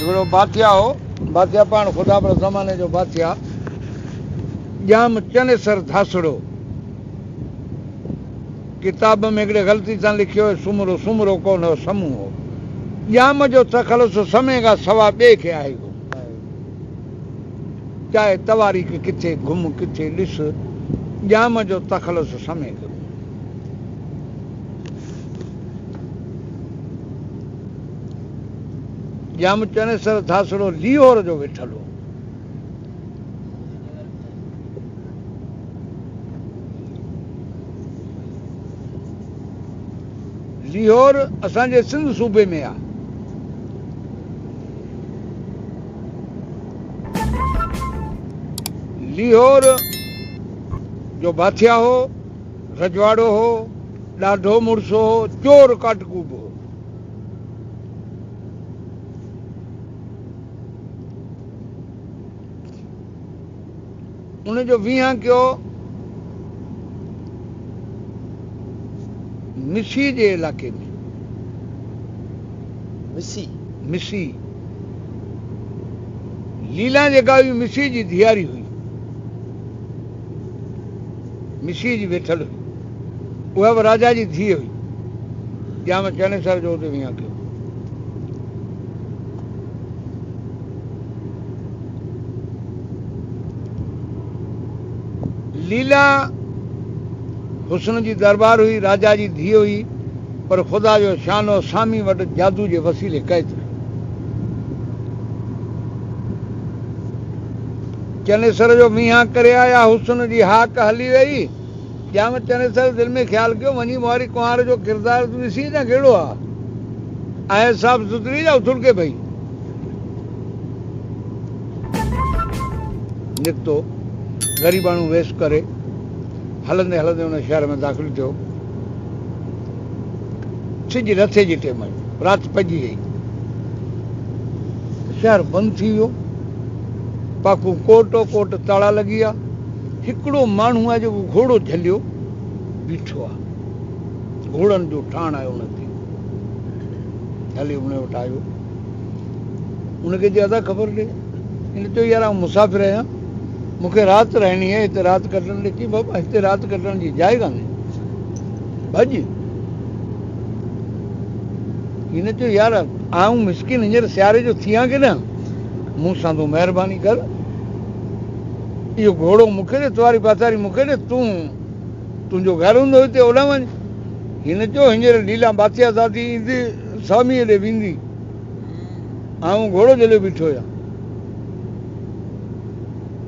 हिकिड़ो बादशाह हो, बादशाह पाण ख़ुदा पर ज़माने जो बादशाह, जाम चनेसर धासड़ो। किताब में हिकिड़े ग़लती सां लिखियो हो सुमरो, सुमरो कोन हो, समूह हो। जाम जो तख़लुस समय खां सवा ॿिए खे आहे। चाहे तवारीख़ किथे घुम, किथे ॾिस, जाम जो तख़लुस समय खां। जाम चनेसर धासड़ो लियोर जो वेठल हो। लियोर असांजे सिंध सूबे में आहे। लियोर जो बादशाह हो, रजवाड़ो हो, ॾाढो मुड़ुसु हो, चोर काटकूब हो। उनजो वीहां कयो मिसी जे इलाइक़े में। मिसी लीला जेका हुई मिसी जी धीअरी हुई, मिसी जी वेठल हुई, उहा बि राजा जी धीअ हुई। जाम चनेसर जो उते वीहां कयो। लीला हुस्न जी दरबार हुई, राजा जी धीअ हुई, पर ख़ुदा जो शानो सामी वटि जादू जे वसीले कैद। चनेसर जो मींहां करे आया, हुस्न जी हाक हली वई। जाम चनेसर दिलि में ख़्यालु कयो, वञी मोहारी कुंवार जो किरदारु तूं ॾिसी न कहिड़ो आहे, ऐं साफ़ सुथरी जा उथुड़के पई। निकितो ग़रीबाणू वेश करे, हलंदे हलंदे हुन शहर में दाख़िल थियो। सिज रथे जी टेम, राति पइजी वई, शहर बंदि थी वियो। पाकूं कोटो कोट ताला लॻी विया। हिकिड़ो माण्हू आहे जेको घोड़ो झलियो बीठो आहे, घोड़नि जो ठाण आयो हुन ते, हली उन वटि आयो। उनखे चयो अदा ख़बर ॾे। हिन चयो यार आउं मुसाफ़िर आहियां, मूंखे राति रहणी आहे, हिते राति कटण ॾे। चई बाबा हिते राति कटण जी जाइ कान्हे, भॼ। हिन चयो यार आऊं मिसकिन हींअर सियारे जो थियां की न, मूं सां तूं महिरबानी कर, इहो घोड़ो मूंखे ॾे, तुंहिंजी पासारी मूंखे ॾे, तुंहिंजो घर हूंदो हिते, ओॾां वञ। हिन चयो हींअर लीला बादशाह साथी ईंदी, स्वामीअ ॾे वेंदी, आऊं घोड़ो झलियो बीठो आहियां।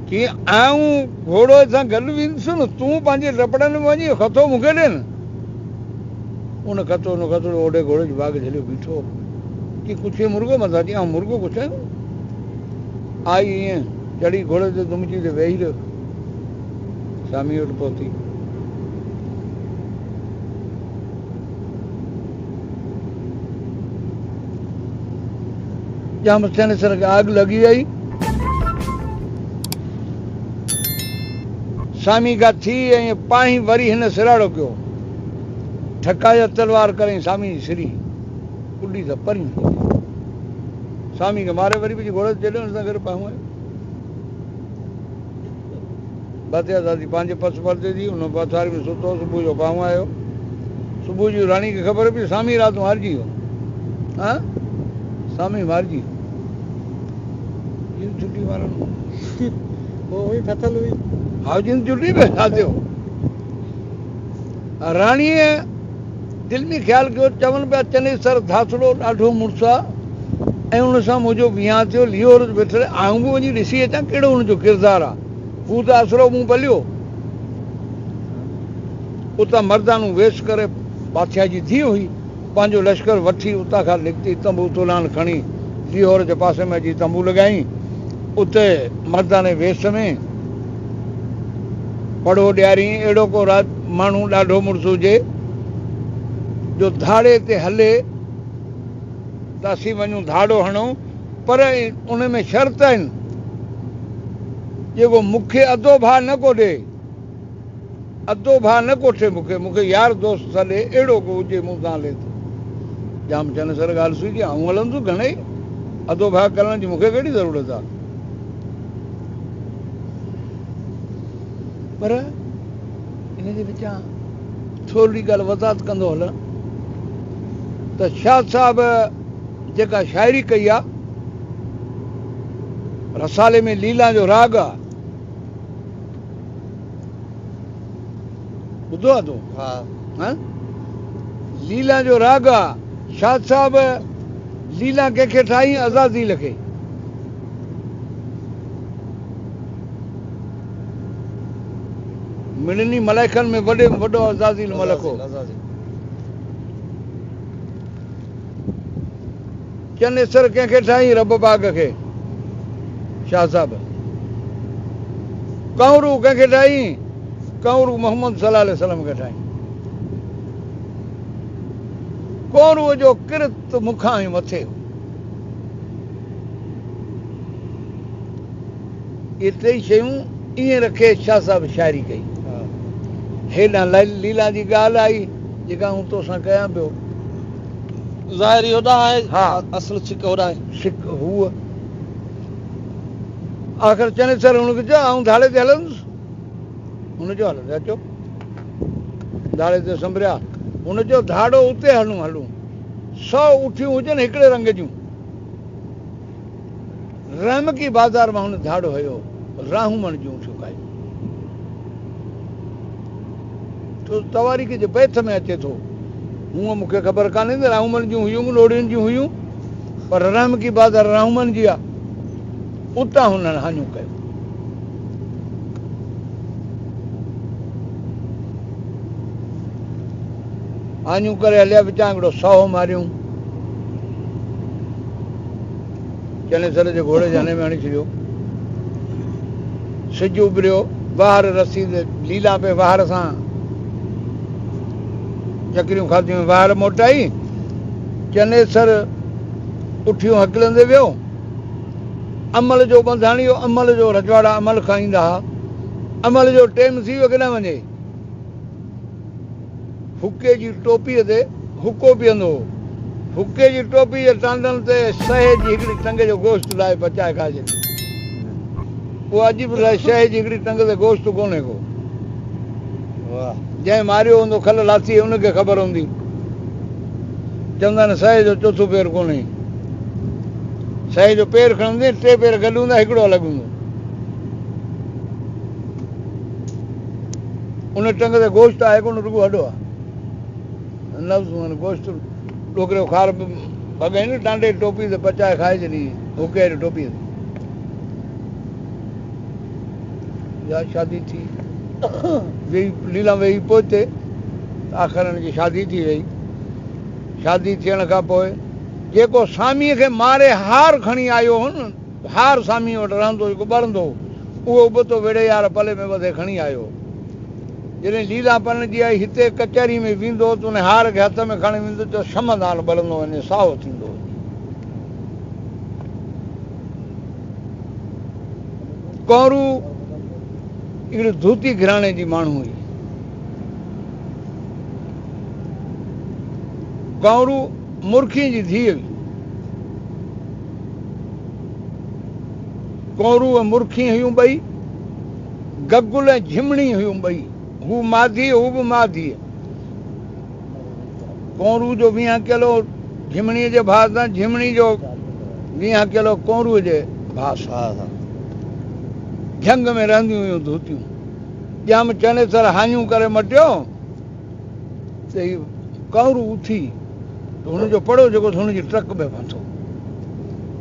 कि आऊं घोड़ो सां गॾु वेंदुसि न, तूं पंहिंजे रपड़नि में वञी खतो मूंखे ॾे न। उन खतो ओॾे घोड़े जो बाग झलियो बीठो। कि कुझु मुर्गो मथां, चई मुर्गो कुझु आहे। आई ईअं चढ़ी घोड़े ते दुमची ते वेही रहियो, स्वामी वटि पहुती। जाम चनेसर खे आग लॻी वई। स्वामी खां थी ऐं पाणी वरी हिन सिराड़ो कयो, ठकाया तलवार करे स्वामी जी सिरी कुॾी त परी। स्वामी खे मारे वरी बि घोड़े ते चढ़ियो, हुन सां गॾु पाऊं आयो। बादशाह दादी पंहिंजे पस परते थी, हुन पथारी में सुतो, सुबुह जो पाऊं आयो। सुबुह जो राणी खे ख़बर पई स्वामी राति हारिजी वियो। हा स्वामी हारिजी वियो। छुटी वारनि हाउजिन छुटी पे छा थियो। राणीअ दिलि में ख़्यालु कयो, चवनि पिया चनेसर धासड़ो ॾाढो मुड़ुसु आहे, ऐं हुन सां मुंहिंजो विहांउ थियो। लियोर वेठल, आऊं बि वञी ॾिसी अचां कहिड़ो हुनजो किरदारु आहे। हू त आसरो मूं पलियो। उतां मर्दानू वेश करे, बादशाह जी धीअ हुई, पंहिंजो लश्कर वठी उतां खां निकिती, तंबू तुलान खणी लियोर जे पासे में अची तंबू लॻाई। उते मर्दाने वेश में पड़ो ॾियारी। अहिड़ो को माण्हू ॾाढो मुड़ुसु हुजे जो धाड़े ते हले त असीं वञूं धाड़ो हणूं, पर उन में शर्त आहिनि, जेको मूंखे अधो भाउ न को ॾे, अधो भाउ न कोठे मूंखे यार दोस्त छॾे, अहिड़ो को हुजे मूं सां हले। जाम चने सर ॻाल्हि सुई की आऊं हलंदुसि घणेई अधो भाग करण जी मूंखे कहिड़ी ज़रूरत आहे। पर इनजे विचां थोरी ॻाल्हि वज़ाहत कंदो हलां त शाह साहब जेका शाइरी कई आहे रसाले में लीला जो राग आहे, ॿुधो आहे तूं? हा, लीला जो राग आहे। शाह साहब लीला कंहिंखे ठाही? अज़ाज़ील खे। मिड़नी मलाइकनि में वॾे में वॾो अज़ाज़ील मलक हो। चनेसर कंहिंखे ठाही? रब बाग खे, शाह साहब। कंवरू कंहिंखे ठाही? कंवरू मोहम्मद सल्लल्लाहु अलैहि वसल्लम खे ठाही। कंवरूअ जो किरत मुखां ई मथे। इहे टई शयूं ईअं रखे शाह साहब शाइरी कई। हेॾां लीला जी ॻाल्हि आई जेका हूं तोसां कयां पियो। ज़ाहिरी होॾां आहे, हा, असुल छिक होॾां आहे। छिक हूअ आख़िर चनेसर हुनखे चयो आऊं धाड़े ते हलंदुसि। हुन चयो हलंदा अचो। धाड़े ते संभरिया। हुन चयो धाड़ो उते हलूं 100 उठियूं हुजनि हिकिड़े रंग जूं। रहमकी बाज़ार मां हुन धाड़ो हयो, राहूमन जूं छुकायूं। तो तवारीख़ जे बैत में अचे थो। हूअं मूंखे ख़बर कान्हे त राहूमन जूं हुयूं लोड़ियुनि जूं हुयूं, पर रहमकी बाज़ार राहूमन जी आहे। उतां हुननि हाञूं कयो। हाञूं करे हलिया विचां हिकिड़ो 100 मारियूं। चनेसर जे घोड़े जाने में हणी छॾियो। सिज उभरियो, ॿाहिरि रसी ते लीला पे ॿाहिरि सां चकरियूं खाधियूं, ॿाहिरि मोटाई। चनेसर उठियूं हकलंदे वियो। अमल जो बंधाणियो, अमल जो रजवाड़ा अमल खाईंदा हुआ। अमल जो टाइम थी वियो, केॾां वञे? हुके जी टोपीअ ते हुको पीअंदो हो। हुके जी टोपी जे टांडनि ते शइ जी हिकिड़ी टंग जो गोश्त लाइ पचाए खाए छॾियो। उहा अॼु बि शइ जी हिकिड़ी टंग ते गोश्त कोन्हे को। जंहिं मारियो हूंदो खल लाथी हुनखे ख़बर हूंदी। चवंदा आहिनि शइ जो चोथों पेर कोन्हे। शइ जो पेर खणंदे 3 पेर गॾु हूंदा, हिकिड़ो अलॻि हूंदो। उन टंग ते गोश्त आहे कोन, रुॻो हॾो आहे। लफ़्ज़ गोश्त टोकरियो खार भॻाई न टांडे टोपी ते पचाए खाए छॾी, हुके जी टोपीअ ते। या शादी थी वेही, लीला वेही पहुते आख़िर हिन जी शादी थी वई। शादी थियण खां पोइ जेको सामीअ खे मारे हार खणी आयो हो न, हार सामीअ वटि रहंदो जेको ॿरंदो, उहो उबतो वेड़े यार पले में वधे खणी आयो। जॾहिं लीला पन जी आई, हिते कचहरी में वेंदो त उन हार खे हथ में खणी वेंदो त शमदान ॿरंदो वञे, साओ थींदो। कंवरू हिकिड़ी धोती घराणे जी माण्हू हुई। कंवरू मुर्खी जी धीउ हुई। कंवरू ऐं मुर्खी हुयूं ॿई। गगुल ऐं झिमणी हुयूं ॿई। हू माधी, हू बि माधी। कंवरू जो विहां कयलु झिमणीअ जे भाउ सां, झिमणी जो विहां कयलु कंवरूअ जे भाउ सां। झंग में रहंदियूं हुयूं धोतियूं। ॼम चनेसर हाञूं करे मटियो त हीउ कंवरू उथी त हुनजो पड़ो जेको हुनजी ट्रक में फाथो।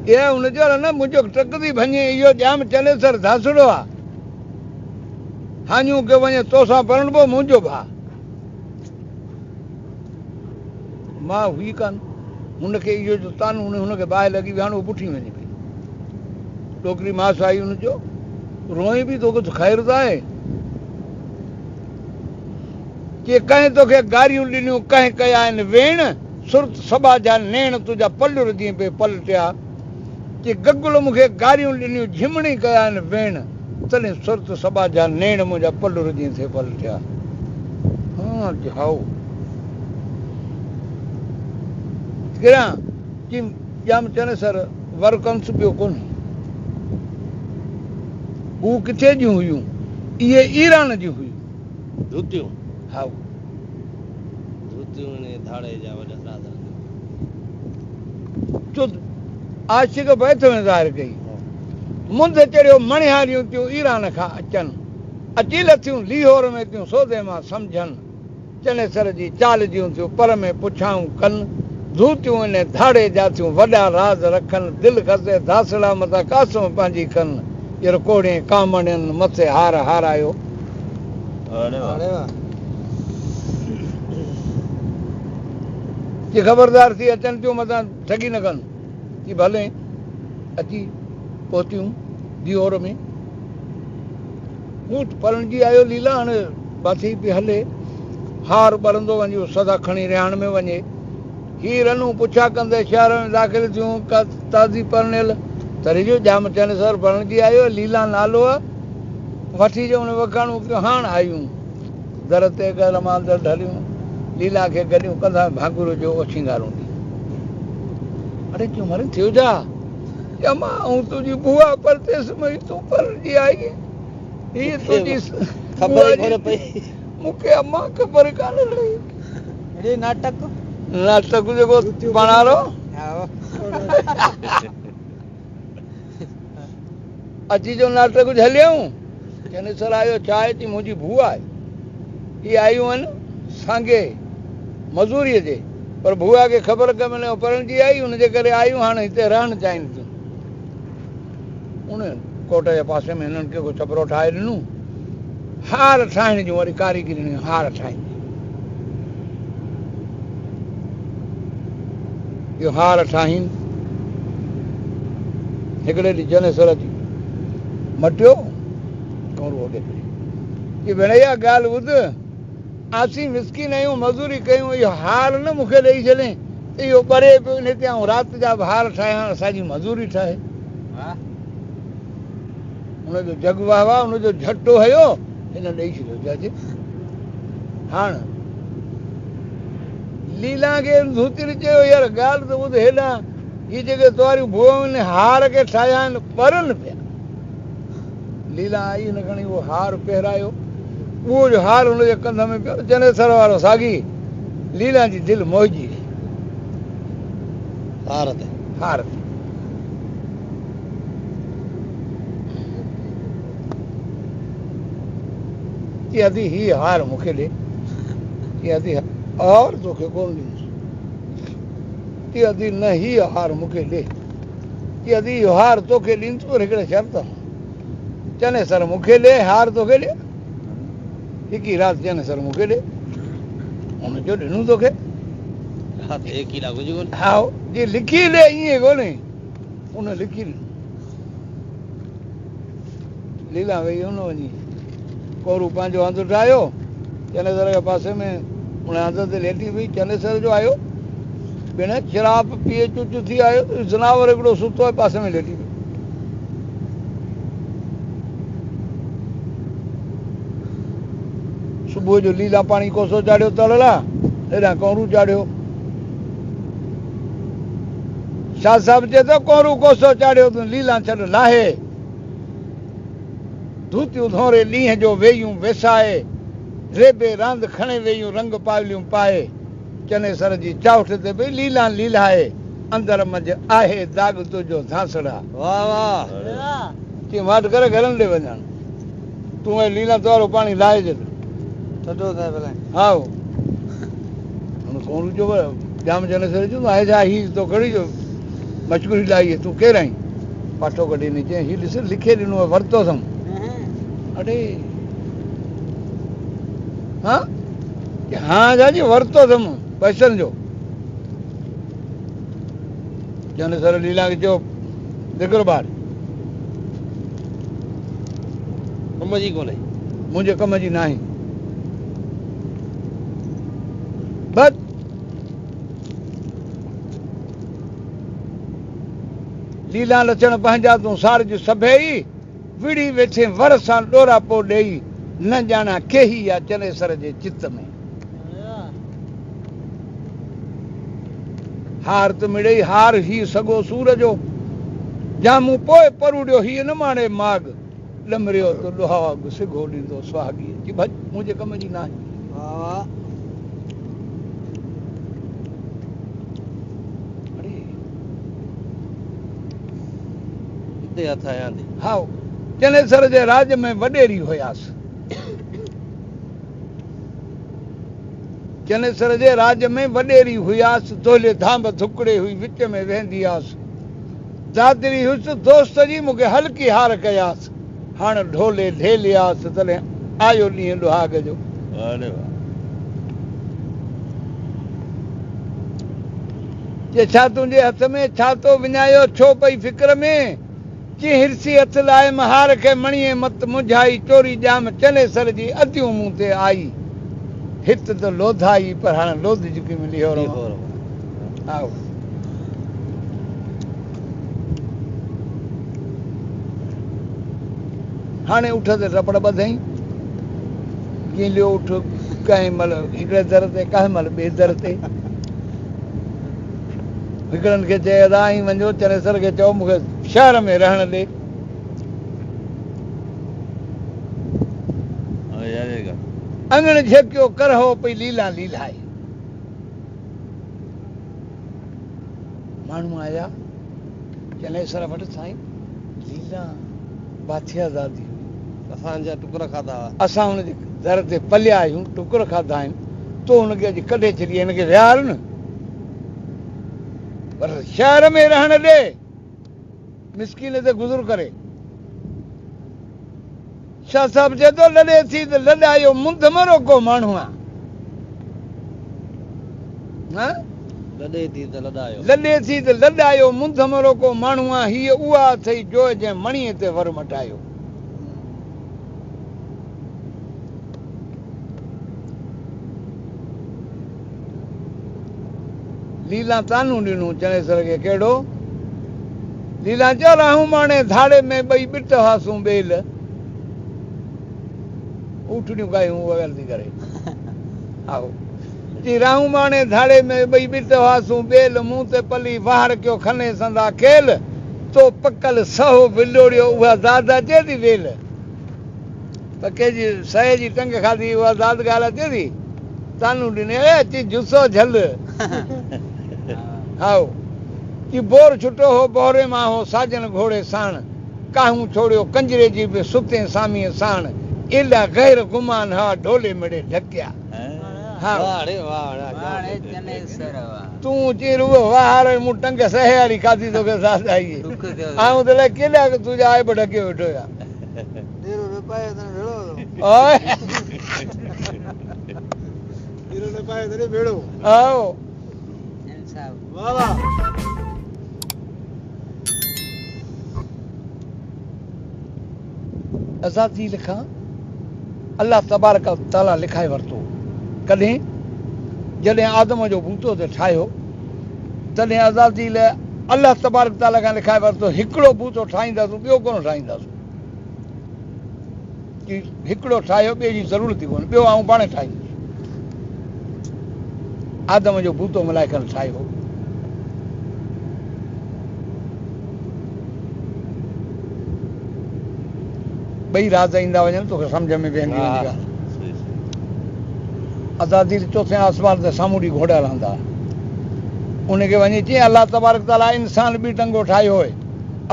इहा हुन चयो न मुंहिंजो ट्रक थी भञे, इहो ॼम चनेसर धासड़ो आहे। हाञूं कयो वञे तोसां परणबो मुंहिंजो भाउ। मां हुई कान। हुनखे इहो जो तान हुनखे बाहि लॻी वई, हाणे उहो पुठी वञे पई। टोकरी मास आई, हुनजो रोई बि तोखे त ख़ैर त आहे कि कंहिं तोखे गारियूं ॾिनियूं, कंहिं कया आहिनि वेण, सुरत सभा जा नेण तुंहिंजा पलर जीअं पे पलटिया। कि गगुल मूंखे गारियूं ॾिनियूं, झिमणी कया आहिनि वेण, तॾहिं सुरत सभा जा नेण मुंहिंजा पलर जीअं थिए पलटिया। हा जाओ गिरां कि ॼाम चने सर वर कंस पियो कोन्हे हू किथे जूं हुयूं इहे ईरान जूं हुयूं धोतियूं हा धोतियूं ने धाड़े जा वॾा साधन छो आशिक बैत में ज़ाहिर कई मुंद चढ़ियो मणिहारियूं थियूं ईरान खां अचनि अची लथियूं लीहोर में थियूं सौदे मां सम्झनि चने सर जी चाल जूं थियूं पर में पुछाऊं कनि धूतियूं इन धाड़े जा थियूं वॾा राज रखनि दिलि खसे धासड़ा मथां कासम पंहिंजी कनि ॼर कोड़े कामणियुनि मथे हार हारायो कि ख़बरदार थी अचनि थियूं मथां ठगी न कनि कि भले अची पहुतियूं दियोर में ऊंट परणजी आयो लीला हाणे बाथी पई हले हार ॿरंदो वञे सदा खणी रिहाण में वञे ही रनूं पुछा कंदे शहर में दाख़िल थियूं ताज़ी परणियल तरी जो ॼाम चने सर परणजी आयो लीला नालो आहे वठी जो उन वखाणूं कयूं हाणे आयूं दर ते घर मां अंदरि ढलियूं लीला खे गॾियूं कंदा भांगुर जो ओछींगारूं अरे क्यों मरे थियो जा अम्मा ऐं तुंहिंजी बुआ परदेस में तूं परणजी आई हीअ तुंहिंजी ख़बर ई कोन पई मूंखे अम्मा ख़बर कान रही अरे नाटक जेको बणारो अची जो नाटक झलियऊं चने सर आयो छा आहे थी मुंहिंजी बुआ आहे इहे आयूं आहिनि सांगे मज़ूरीअ जे पर बुआ खे ख़बर कोन्हे परणजी आई हुनजे करे आयूं हाणे हिते रहणु चाहिनि थियूं उन कोट जे पासे में हिननि खे को छपरो ठाहे ॾिनूं हार ठाहिण जूं वरी कारीगिरी हार ठाहींदी इहो हार ठाहीनि हिकिड़े ॾींहुं चने सर अची मटियो कौरो होॾे कि भेण इहा ॻाल्हि ॿुध आसीं मिसकिन आहियूं मज़ूरी कयूं इहो हार न मूंखे ॾेई छॾे इहो ॿरे पियो इन ते ऐं राति जा बि हार ठाहियां असांजी मज़ूरी ठाहे हुनजो जग वाह वाह हुनजो झटो हयो हिन ॾेई छॾियो जाजे हाणे लीला खे धूतिरी चयो यार ॻाल्हि त ॿुध हेॾां हीअ जेके तुंहिंजूं बुआऊं आहिनि हार खे ठाहिया आहिनि ॿरनि पिया लीला आई हिन खणी उहो हार पहिरायो उहो जो हार हुनजे कंध में पियो चने सर वारो साॻी लीला जी दिलि मोहिजी हार ते इहा थी हीअ हार मूंखे ॾे इहा थी और तोखे कोन ॾींदुसि इहा थी न हीअ हार मूंखे ॾे इहा थी इहो हार तोखे ॾींदुसि पर हिकिड़े शर्त चने सर मूंखे ॾे हार तोखे ॾे हिकु ई राति चने सर मूंखे ॾे हुनजो ॾिनूं तोखे हा जी लिखी ॾे ईअं कोन्हे उन लिखी ॾिनो लीला वई हुन वञी कोरू पंहिंजो हंधु ठाहियो चने सर जे पासे में उन हंध ते लेटी पई चने सर जो आयो भेण शराब पीए चुच थी आयो जनावर हिकिड़ो सुतो आहे पासे में लेटी पियो सुबुह जो लीला पाणी कोसो चाढ़ियो तड़ियल आहे हेॾां कोरू चाढ़ियो शाह साहिब चए थो कोरू कोसो चाढ़ियो तूं लीला छॾ लाहे धूतियूं धोरे ॾींहं जो वेयूं वेसाए रेबे रांदि खणे वेयूं रंग पावलियूं पाए चने सर जी चाउठ ते भई लीला लीलाए अंदरि मंझ आहे दाग तुंहिंजो धांसड़ा वाह वाह कीअं वाट करे घरनि ॾे वञनि तूं ऐं लीला तुंहिंजो पाणी लाहे छॾ थधो थिए भले हा कोन जो जाम चने सर जो आहे छा हीअ तो खणी जो मशकूरी लाई तूं केरु आहीं पाठो कढी ॾिनी चई हीअ ॾिस लिखे ॾिनो आहे वरितो अथमि अड़े हा जाजी वरितो अथमि पैसनि जो चने सर लीला खे चयो निकिर ॿार कम जी कोन्हे मुंहिंजे कम जी न आहे बस लीला लछण पंहिंजा तूं सार जूं सभई विड़ी वेठे वर सां ॾोरा पो ॾेई न ॼाणा केही आहे चने सर जे चित में हार त मिड़ई हार ही सॻो सूर जो जामू पोइ परूड़ियो हीअ न माणे माग लमरियो त ॾुहाग सिघो ॾींदो सुहागी जी भॼ मुंहिंजे कम जी न आहे वाह वाह हिते हथ आया थी हा चनेसर जे राज में वॾेरी हुयासि चनेसर जे राज में वॾेरी हुयासि तोले धाम धुकड़े हुई विच में वेंदी आसि दादरी हुअसि दोस्त जी मूंखे हल्की हार कयासि हाणे ढोले ढेलियासि तॾहिं आयो ॾींहुं ॾुहाग जो अरे वाह जे छा तुंहिंजे हथ में छा थो विञायो छो पई फिक्र में कीअं हिरसी हथ लाए महार खे मणीअ मत मुझाई चोरी ॼाम चनेसर जी अधियूं मूं ते आई हित त लोधाई पर हाणे लोध चुकी मिली हो आओ हाणे उठ ते रपड़ ॿधई कीअं लियो उठ कंहिं महिल हिकिड़े दर ते कंहिं महिल ॿिए दर ते हिकिड़नि खे चए राही वञो चनेसर खे चओ मूंखे शहर में रहण ॾे अंगण झेकियो करहो पई लीला लीलाए माण्हू आया चनेसर वटि साईं लीला बाथिया दादी असांजा टुकर खाधा असां हुनजे दर ते पलिया आहियूं टुकर खाधा आहिनि तो हुनखे अॼु कढे छॾी हिनखे विहार न पर शहर में रहण ॾे मिसकिन ते गुज़र करे शाह साहब चए थो लॾे थी त लॾायो मुंद मरो को माण्हू आहे लॾे थी त लॾायो लॾे थी त लॾायो मुंद मरो को माण्हू आहे हीअ उहा अथई जो जंहिं मणीअ ते वर मटायो लीला तानू ॾिनूं चनेसर खे कहिड़ो लीला चयो रहूं माणे धाड़े में ॿई ॿिट हुआसूं ॿेल ऊठड़ियूं गायूं वॻल थी करे आओ जी रहूं माणे धाड़े में ॿई ॿिट हुआसूं ॿेल मूं ते पली वार कयो खने संदा खेल तो पकल सहो विलोड़ियो उहा दादा चए थी वेल पके जी सहे जी टंग खाधी उहा दाद ॻाल्हि अचे थी तानू ॾिने अची जुसो झल हाओ कि बोर छुटो हो बोरे मां हो साजन घोड़े साण काहूं छोड़ियो कंजरे जी बि सुते सामीअ साण एॾा गैर गुमान हा ढोले मिड़े ढकिया तूं चीर उहो वार मूं टंग सहे वारी खाधी तोखे साथ आई आऊं त केॾा तुंहिंजा आहे बि ढके वेठो या आओ आज़ादी लिखां अल्लाह तबारक ताला लिखाए वरितो कॾहिं जॾहिं आदम जो बूतो ते ठाहियो तॾहिं आज़ादी लाइ अल्लाह तबारक ताला खां लिखाए वरितो हिकिड़ो बूतो ठाहींदासीं ॿियो कोन ठाहींदासीं कि हिकिड़ो ठाहियो ॿिए जी ज़रूरत ई कोन्हे ॿियो आऊं पाण ठाहींदुसि आदम जो बूतो मिलाए करे ठाहियो ॿई राज़ ईंदा वञनि तोखे सम्झ में वेंदी वञे आज़ादी चोथे आसमान ते साम्हूं ॾींहुं घोड़ा रहंदा उनखे वञी चई अल्लाह तबारक ताला इंसान बि टंगो ठाहियो हुए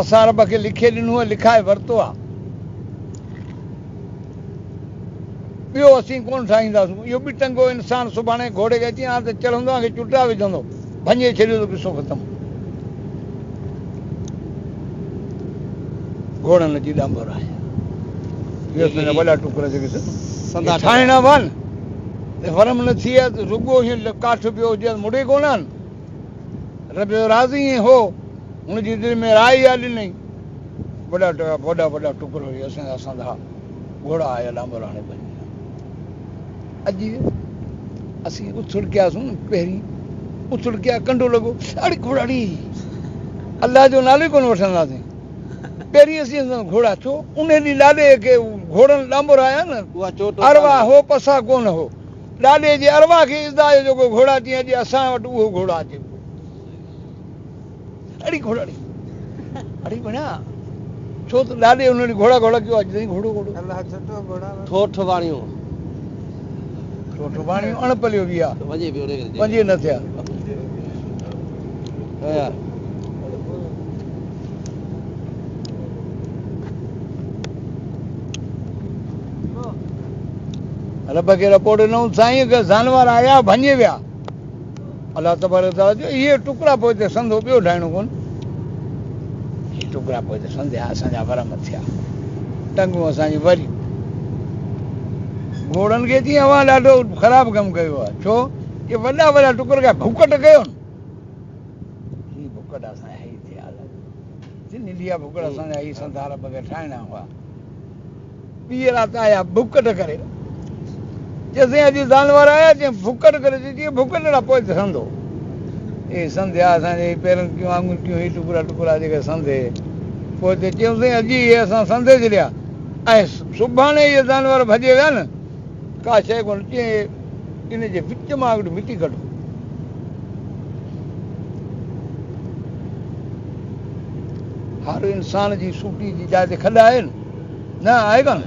असां रब खे लिखे ॾिनो आहे लिखाए वरितो आहे ॿियो असीं कोन ठाहींदासीं इहो बि टंगो इंसान सुभाणे घोड़े खे अची हाणे त चढ़ंदो आहे चुटा विझंदो भञे छॾियो त किसो ख़तमु घोड़नि जी ॾांबर आहे वॾा टुकर जेके ठाहिणा वञ वरम न थी आहे त रुॻो हीअं काठ पियो हुजे मुड़े कोन आहिनि रब जो राज़ी ईअं हो हुनजी दिलि में राई आहे ॾिनई वॾा वॾा टुकर हुई असांजा घोड़ा आया ॾांबर हाणे अॼु असीं उछड़कियासीं न पहिरीं उछड़किया कंडो लॻो अड़े घोड़ाड़ी अलाह जो नालो ई कोन वठंदासीं पहिरीं असीं घोड़ा छो उन ॾींहुं ॾाॾे खे घोड़नि ॾांबर आया न अरवा हो पसा कोन हो ॾाॾे जे अरवा खे इज़ा जेको घोड़ा तीअं अॼु असां वटि उहो घोड़ा अचे अड़ी घोड़ाड़ी अड़ी बणिया छो त ॾाढे उन्हनि घोड़ा घोड़ा कयो अॼु ताईं घोड़ो घोड़ो अल्लाह छटो घोड़ा ठोठ वाणियूं ठोठ वाणियूं अणपलियो बि आहे वञे पियो रे वञे न थिया यार रब खे रिपोर्ट ॾिनऊं साईं के जानवर आया भञे विया अलाह तबारक ताला जो इहे टुकड़ा पोइ हिते संदो ॿियो ठाहिणो कोन इहे टुकड़ा पोइ हिते संधिया असांजा वरम थिया टंगूं असांजी वरी घोड़नि खे जीअं अवां ॾाढो ख़राबु कमु कयो आहे छो इहे वॾा वॾा टुकड़ खां भुकट कयो न ही भुकट असांजा ही थिया जिन लिया भुकट असांजा ही संधा रब खे ठाहिणा हुआ ॿी राति आया भुकट करे जैसे अॼु जानवर आया जीअं भुकट करे जीअं भुकट न पोइ संधो हे संधिया असांजे पेरनि कियूं आङुरियूं कियूं ही टुकड़ा टुकड़ा जेके संधे पोइ हिते चयूंसीं अॼु इहे असां संधे छॾिया ऐं सुभाणे इहे जानवर भॼे विया न का शइ कोन चई इन जे विच मां हिकिड़ी मिटी कढो हर इंसान जी सूटी जी जाइ ते खॾ आहे न आहे कान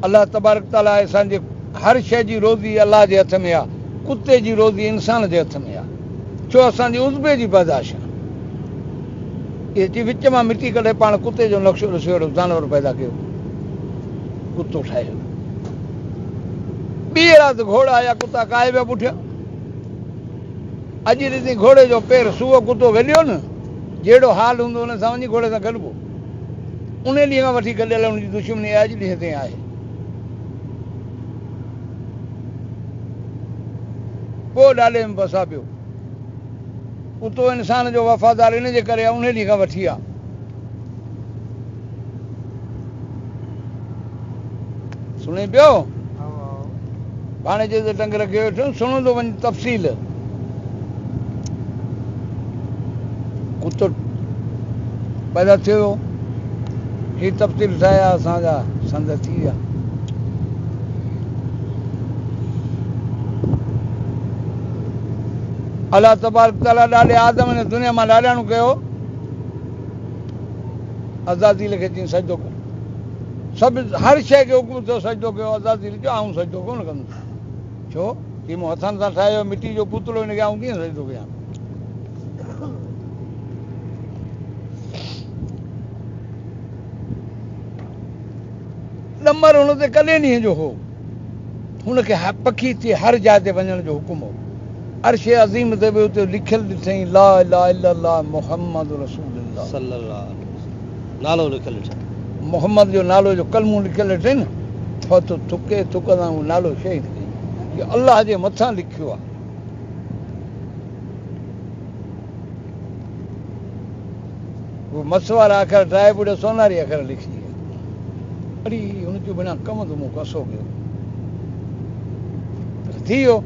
अलाह तबारक ताला असांजे हर शइ जी रोज़ी अलाह जे हथ में आहे कुते जी रोज़ी इंसान जे हथ में आहे छो असांजी उज़बे जी पैदाश आहे इहे चई विच मां मिटी कढे पाण कुते जो नक्शो ॾिसो अहिड़ो जानवर पैदा कयो कुतो ठाहियो ॿी राति घोड़ा आया कुता काए पिया पुठियां अॼु ॾिसी घोड़े जो पेर सूओ कुतो गॾियो न जहिड़ो हाल हूंदो हुन सां वञी घोड़े सां गॾिबो उन ॾींहं खां वठी गॾियल हुनजी दुश्मनी अॼु ॾींहं ताईं आहे पोइ ॾाढे में फसा पियो कुतो इंसान जो वफ़ादार इन जे करे आहे उन ॾींहं खां वठी आहे सुणे पियो भाणे जे टंग रखियो वेठो सुणंदो वञ तफ़सील कुतो पैदा थियो ही तफ़सील ठाहिया असांजा संद थी विया अलाह तबारक ताला ॾाढे आदम ने दुनिया मां ॾाढाणो कयो अज़ाज़ील खे चई सजदो कर सभु हर शइ खे हुकुम थियो सजदो कयो अज़ाज़ील चयो आऊं सजदो कोन कंदुसि छो की मूं हथनि सां ठाहियो मिटी जो पुतलो हिनखे आऊं कीअं सजदो कयां नंबर हुन ते कॾहिं ॾींहं जो हो हुनखे पखी थी हर जाइ ते वञण जो हुकुम हो अर्श अज़ीम ते बि उते लिखियलु ॾिठईं ला इलाहा इल्लल्लाह मुहम्मद रसूलुल्लाह सल्लल्लाहु अलैहि वसल्लम नालो लिखियलु ॾिठो मोहम्मद जो नालो जो कलमो लिखियलु ॾिठईं न थो थुके थुक सां उहो नालो शहीद कई की अलाह जे मथां लिखियो आहे उहो मस वारा अखर ठाहे पुॾे सोनारी अखर लिखी अड़ी हुनजो बिना कम त मूं कसो कयो थी वियो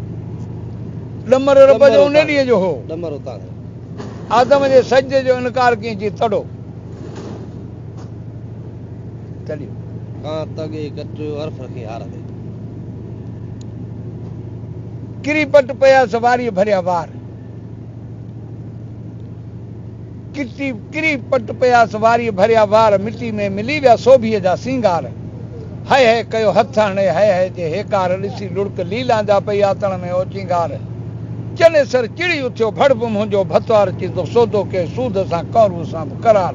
ॾमर रब जो उन ॾींहं जो हो ॾमर उतां आदम जे सजदे जो इनकार कीअं चई तड़ो तॾियो कां तगे कटियो हर खे हार दे किरी पट पिया सवारी भरिया वार किरी पट पिया सवारी भरिया वार मिटी में मिली विया सोभीअ जा सिंगार हाय हाय कयो हथ हणे हाय हाय जे हेकार ॾिसी लुड़क लीला जा पई आतण में ओ चिंगार चने सर चिड़ी उथियो भड़प मुंहिंजो भतवार चींदो सौदो के सूद सां कौरू सां बि करार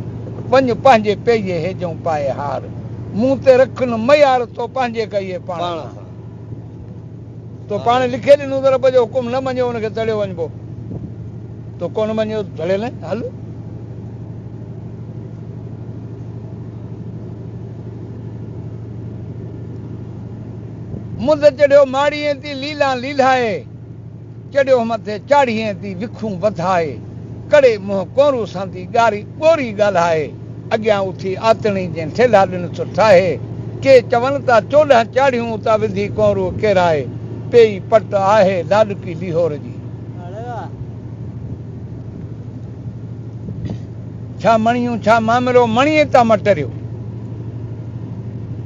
वञ पंहिंजे पेये हेजो पाए हार मुंहुं ते रख न मयार तो पंहिंजे कईए पाण सां तो पाण लिखे ॾिनो त रब जो हुकुम न मञियो हुनखे तड़ियो वञिबो तो कोन मञियो तड़ियल हल मुंद चढ़ियो माड़ीअ थी लीला लीलाए चढ़ियो मथे चाढ़ीअ थी विखूं वधाए कड़े मुंहुं कोरू सां थी ॻारी ॻोरी ॻाल्हाए अॻियां उथी आतणी जंहिं ठेला ॾिन थो ठाहे के चवनि था 14 चाढ़ियूं था विधी कोरू केराए पेई पट आहे लाॾकी लिहोर जी छा मणियूं छा मामिलो मणीअ था मटरियो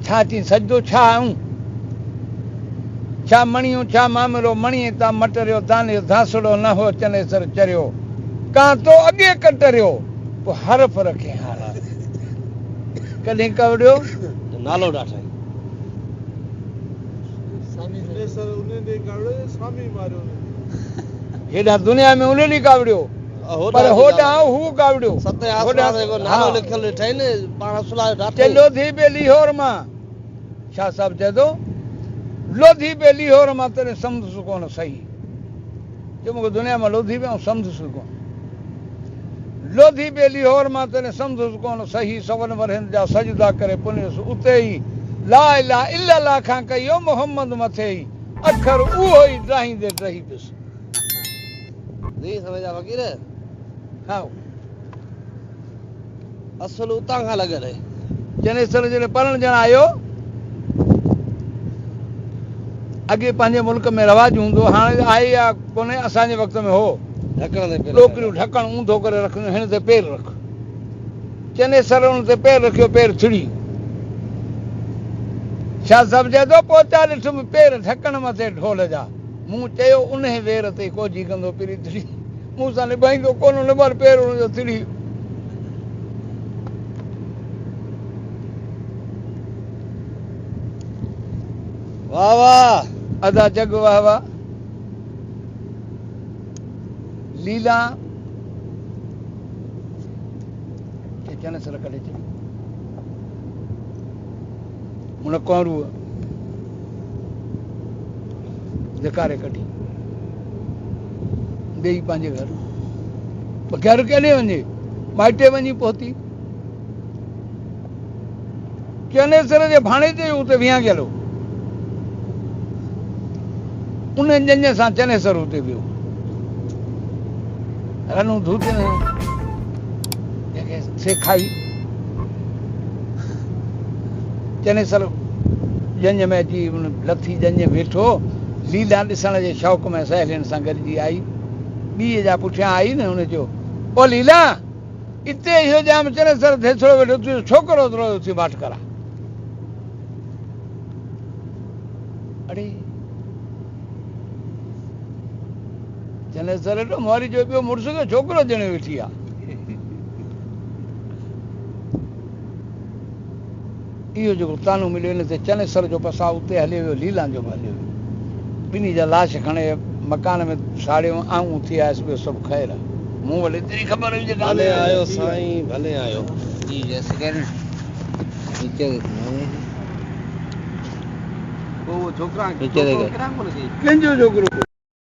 छा थी सजदो छा आऊं छा मणियूं छा मामिलो मणीअ तां मटरियो दाने धासड़ो न हो चने सर चरियो कांतो अॻे कटरियो पोइ हरफ रखे हारा कॾहिं कवड़ियो नालो ॾाठा हेॾा दुनिया में उन ॾींहुं कावड़ियो पर होॾां हू कावड़ियो सत आसमान जेको नालो लिखियल ठही न पाण सुलायो ॾाठो चलो थी पे लिहोर मां शाह साहब चए थो लोधी पे लिहोर मां तॾहिं सम्झुसि कोन सही जो मूंखे दुनिया मां लोधी पिया ऐं सम्झुसि कोन लोधी पे लिहोर मां तॾहिं सम्झुसि कोन सही सवन वरहिनि जा सजदा करे पुनियुसि उते ई ला इलाहा इल्लल्लाह खां कयो मोहम्मद मथे ई अखर उहो ई ड्राहींदे ड्रही पियुसि नहीं समझा फकीर हा असल उतां खां लॻल आहे जॾहिं सर जॾहिं पढ़ण ॼण आयो अॻे पंहिंजे मुल्क में रवाज हूंदो हाणे आहे या कोन्हे असांजे वक़्त में हो ढकण ते टोकरियूं ढकण ऊंधो करे रखंदियूं हिन ते पेर रख चने सर हुन ते पेर रखियो पेर थिड़ी छा साहिब चए थो पहुचा ॾिठुमि पेर ढकण मथे ढोल जा मूं चयो उन वेर ते कोजी कंदो पिरी थिड़ी मूं सां निभाईंदो कोन निभर पेर हुनजो थिड़ी वाह वाह अदा जग वाह वाह लीला चने सर कढे छॾी हुन कोहरूअ धिकारे कढी ॾेई पंहिंजे घर घर केॾे वञे माइटे वञी पहुती चने सर जे भाणे ते उते विहांगियल हो उन जंज सां चने सर उते वियो रनू धूत जंहिंखे सेखाई चने सर जंज में अची लथी जंज वेठो लीला ॾिसण जे शौक़ में सहेलियुनि सां गॾिजी आई ॿीअ जा पुठियां आई न हुन चयो ओ लीला हिते इहो जाम चने सर थेसड़ो वेठो तुंहिंजो छोकिरो थोरो थी बाट करा अड़े चने सर हेॾो मोरी जो ॿियो मुड़ुस खे छोकिरो ॼणे वेठी आहे इहो जेको तानो मिलियो हिन ते चने सर जो पसा उते हली वियो लीला जो बि हली वियो ॿिन्ही जा लाश खणे मकान में साड़ियूं आऊं थी आयसि ॿियो सभु ख़ैर आहे मूं वटि एतिरी ख़बर हुई भले आयो साईं भले आयो जी जैसे कह रहे नीचे वो छोकरा नीचे देखे कंहिंजो छोकिरो